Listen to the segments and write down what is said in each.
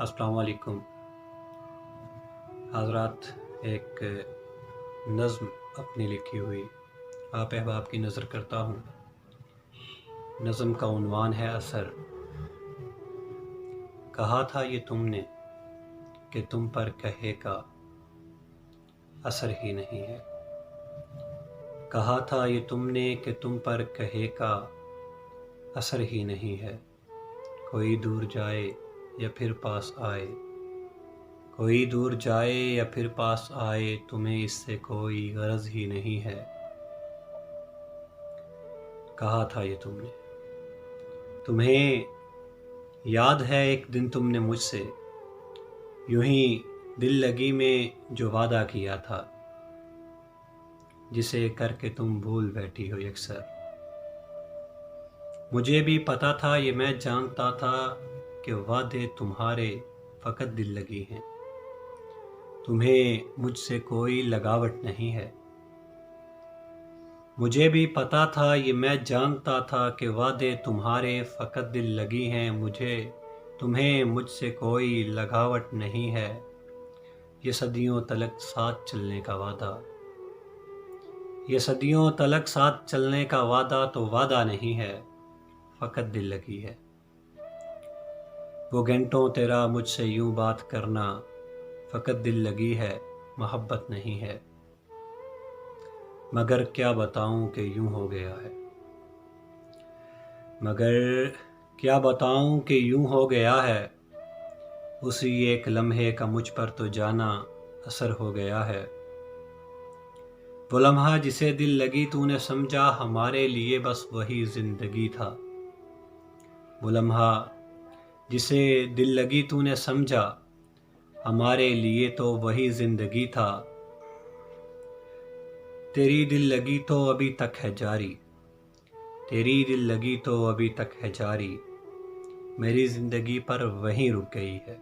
अस्सलाम वालेकुम हज़रात। एक नज़्म अपनी लिखी हुई आप अहबाब की नज़र करता हूँ। नज़्म का उन्वान है असर। कहा था ये तुमने कि तुम पर कहे का असर ही नहीं है। कहा था ये तुमने कि तुम पर कहे का असर ही नहीं है। कोई दूर जाए या फिर पास आए, कोई दूर जाए या फिर पास आए, तुम्हें इससे कोई गरज ही नहीं है। कहा था ये तुमने। तुम्हें याद है एक दिन तुमने मुझसे यूं ही दिल लगी में जो वादा किया था, जिसे करके तुम भूल बैठी हो अक्सर। मुझे भी पता था, ये मैं जानता था कि वादे तुम्हारे फ़कत दिल लगी हैं। तुम्हें मुझसे कोई लगावट नहीं है। मुझे भी पता था, ये मैं जानता था कि वादे तुम्हारे फ़कत दिल लगी हैं। तुम्हें मुझसे कोई लगावट नहीं है। ये सदियों तलक साथ चलने का वादा, ये सदियों तलक साथ चलने का वादा तो वादा नहीं है, फ़कत दिल लगी है। वो घंटों तेरा मुझसे यूं बात करना, फ़कत दिल लगी है, मोहब्बत नहीं है। मगर क्या बताऊं कि यूं हो गया है। मगर क्या बताऊं कि यूं हो गया है। उसी एक लम्हे का मुझ पर तो जाना असर हो गया है। वो लम्हा जिसे दिल लगी तूने समझा, हमारे लिए बस वही ज़िंदगी था। वो लम्हा जिसे दिल लगी तूने समझा, हमारे लिए तो वही ज़िंदगी था। तेरी दिल लगी तो अभी तक है जारी, तेरी दिल लगी तो अभी तक है जारी। मेरी ज़िंदगी पर वहीं रुक गई है।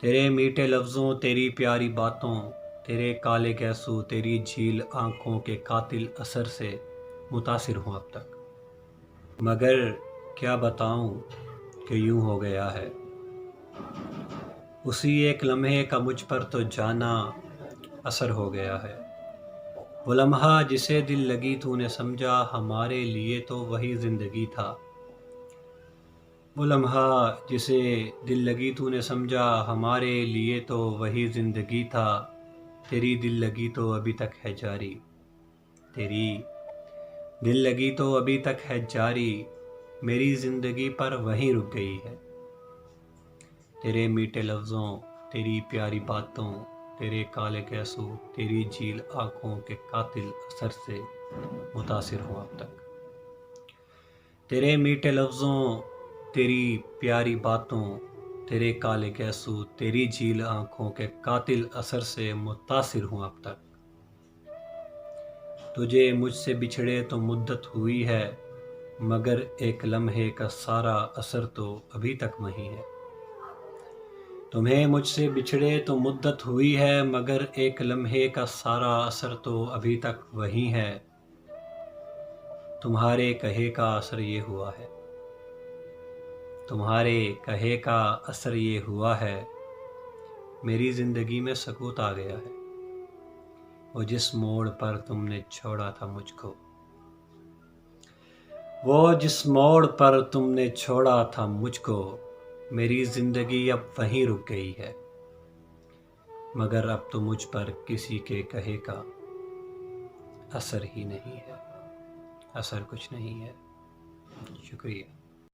तेरे मीठे लफ्ज़ों, तेरी प्यारी बातों, तेरे काले गैसू, तेरी झील आँखों के कातिल असर से मुतासिर हूँ अब तक। मगर क्या बताऊँ कि यूं हो गया है। उसी एक लम्हे का मुझ पर तो जाना असर हो गया है। वो लम्हा जिसे दिल लगी तूने समझा, हमारे लिए तो वही ज़िंदगी था। वो लम्हा जिसे दिल लगी तूने समझा, हमारे लिए तो वही ज़िंदगी था। तेरी दिल लगी तो अभी तक है जारी, तेरी दिल लगी तो अभी तक है जारी। मेरी ज़िंदगी पर वहीं रुक गई है। तेरे मीठे लफ्ज़ों, तेरी प्यारी बातों, तेरे काले कैसू, तेरी झील आँखों के कातिल असर से मुतासिर हूँ अब तक। तेरे मीठे लफ्ज़ों, तेरी प्यारी बातों, तेरे काले कैसू, तेरी झील आँखों के कातिल असर से मुतासिर हूँ अब तक। तुझे मुझसे बिछड़े तो मुद्दत हुई है, मगर एक लम्हे का सारा असर तो अभी तक वहीं है। तुम्हें मुझसे बिछड़े तो मुद्दत हुई है, मगर एक लम्हे का सारा असर तो अभी तक वहीं है। तुम्हारे कहे का असर ये हुआ है, तुम्हारे कहे का असर ये हुआ है। मेरी ज़िंदगी में सकूत आ गया है। वो जिस मोड़ पर तुमने छोड़ा था मुझको, वो जिस मोड़ पर तुमने छोड़ा था मुझको, मेरी ज़िंदगी अब वहीं रुक गई है। मगर अब तो मुझ पर किसी के कहे का असर ही नहीं है। असर कुछ नहीं है। शुक्रिया।